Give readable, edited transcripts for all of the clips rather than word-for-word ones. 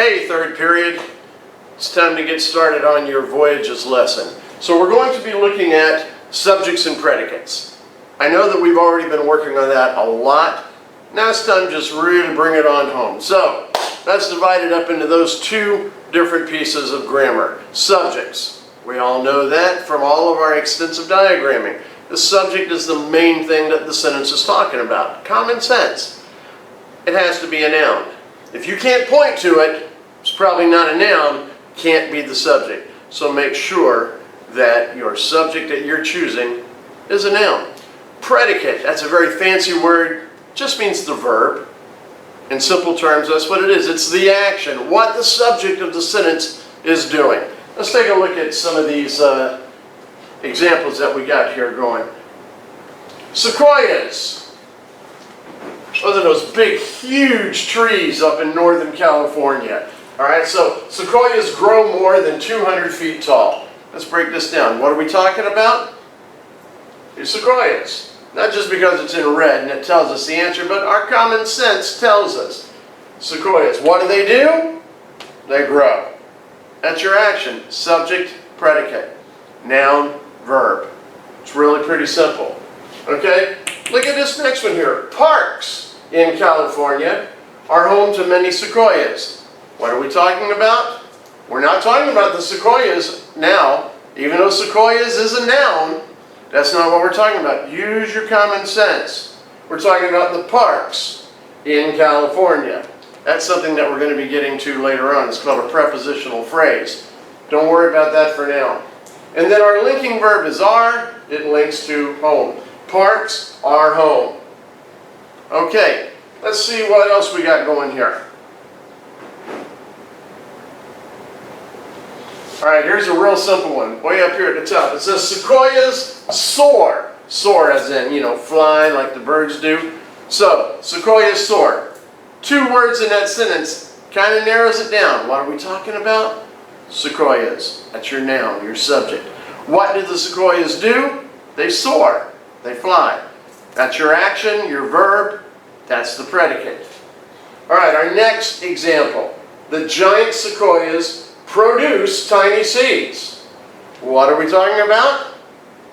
Hey, third period, it's time to get started on your voyages lesson. So we're going to be looking at subjects and predicates. I know that we've already been working on that a lot. Now it's time to just really bring it on home. So that's divided up into those two different pieces of grammar. Subjects. We all know that from all of our extensive diagramming. The subject is the main thing that the sentence is talking about. Common sense. It has to be a noun. If you can't point to it, it's probably not a noun, can't be the subject. So make sure that your subject that you're choosing is a noun. Predicate, that's a very fancy word, just means the verb. In simple terms, that's what it is. It's the action, what the subject of the sentence is doing. Let's take a look at some of these examples that we got here going. Sequoias. Those are those big, huge trees up in Northern California. All right, so sequoias grow more than 200 feet tall. Let's break this down. What are we talking about? These sequoias. Not just because it's in red and it tells us the answer, but our common sense tells us. Sequoias. What do? They grow. That's your action. Subject, predicate. Noun, verb. It's really pretty simple. Okay? Look at this next one here. Parks in California are home to many sequoias. What are we talking about? We're not talking about the sequoias now. Even though sequoias is a noun, that's not what we're talking about. Use your common sense. We're talking about the parks in California. That's something that we're going to be getting to later on. It's called a prepositional phrase. Don't worry about that for now. And then our linking verb is are. It links to home. Parks are home. Okay, let's see what else we got going here. All right, here's a real simple one, way up here at the top. It says sequoias soar. Soar as in, fly like the birds do. So, sequoias soar. Two words in that sentence kind of narrows it down. What are we talking about? Sequoias. That's your noun, your subject. What do the sequoias do? They soar. They fly. That's your action, your verb. That's the predicate. All right, our next example. The giant sequoias produce tiny seeds. What are we talking about?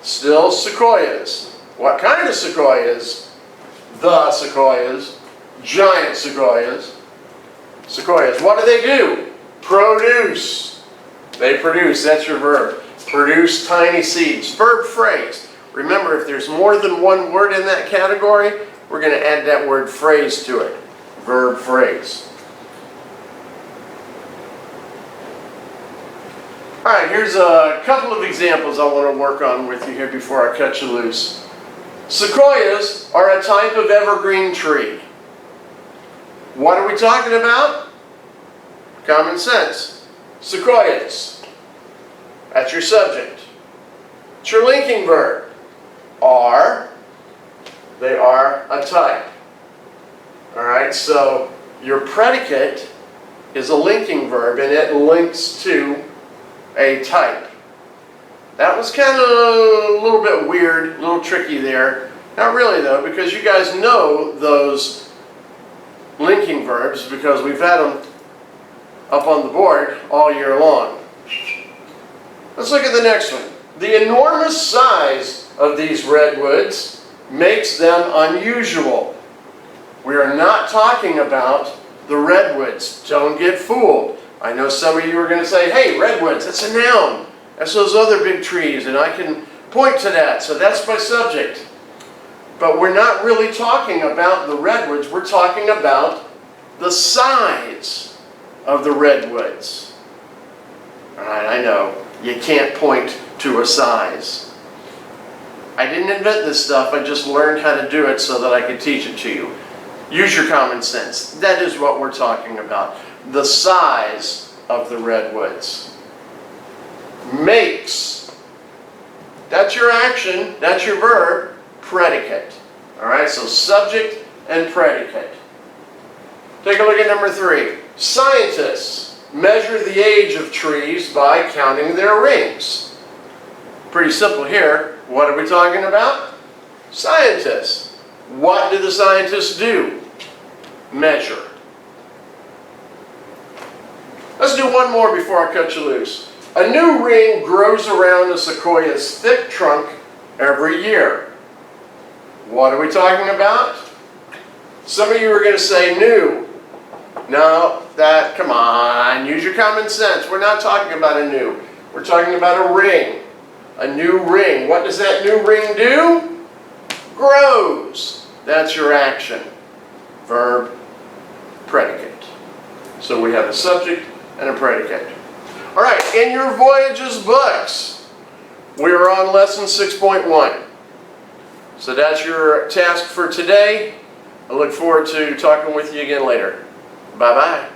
Still sequoias. What kind of sequoias? The sequoias. Giant sequoias. Sequoias. What do? Produce. They produce. That's your verb. Produce tiny seeds. Verb phrase. Remember, if there's more than one word in that category, we're going to add that word phrase to it. Verb phrase. All right, here's a couple of examples I want to work on with you here before I cut you loose. Sequoias are a type of evergreen tree. What are we talking about? Common sense. Sequoias. That's your subject. It's your linking verb. Are. They are a type. All right, so your predicate is a linking verb and it links to a type. That was kind of a little bit weird, a little tricky there. Not really though, because you guys know those linking verbs because we've had them up on the board all year long. Let's look at the next one. The enormous size of these redwoods makes them unusual. We are not talking about the redwoods. Don't get fooled. I know some of you are going to say, hey, redwoods, that's a noun. That's those other big trees, and I can point to that, so that's my subject. But we're not really talking about the redwoods. We're talking about the size of the redwoods. All right, I know. You can't point to a size. I didn't invent this stuff. I just learned how to do it so that I could teach it to you. Use your common sense. That is what we're talking about. The size of the redwoods. Makes. That's your action. That's your verb. Predicate. All right, so subject and predicate. Take a look at number 3. Scientists measure the age of trees by counting their rings. Pretty simple here. What are we talking about? Scientists. What do the scientists do? Measure. Let's do one more before I cut you loose. A new ring grows around a sequoia's thick trunk every year. What are we talking about? Some of you are going to say new. No, come on, use your common sense. We're not talking about a new. We're talking about a ring. A new ring. What does that new ring do? Grows. That's your action. Verb, predicate. So we have a subject and a predicate. All right, in your Voyages books, we are on lesson 6.1. So that's your task for today. I look forward to talking with you again later. Bye-bye.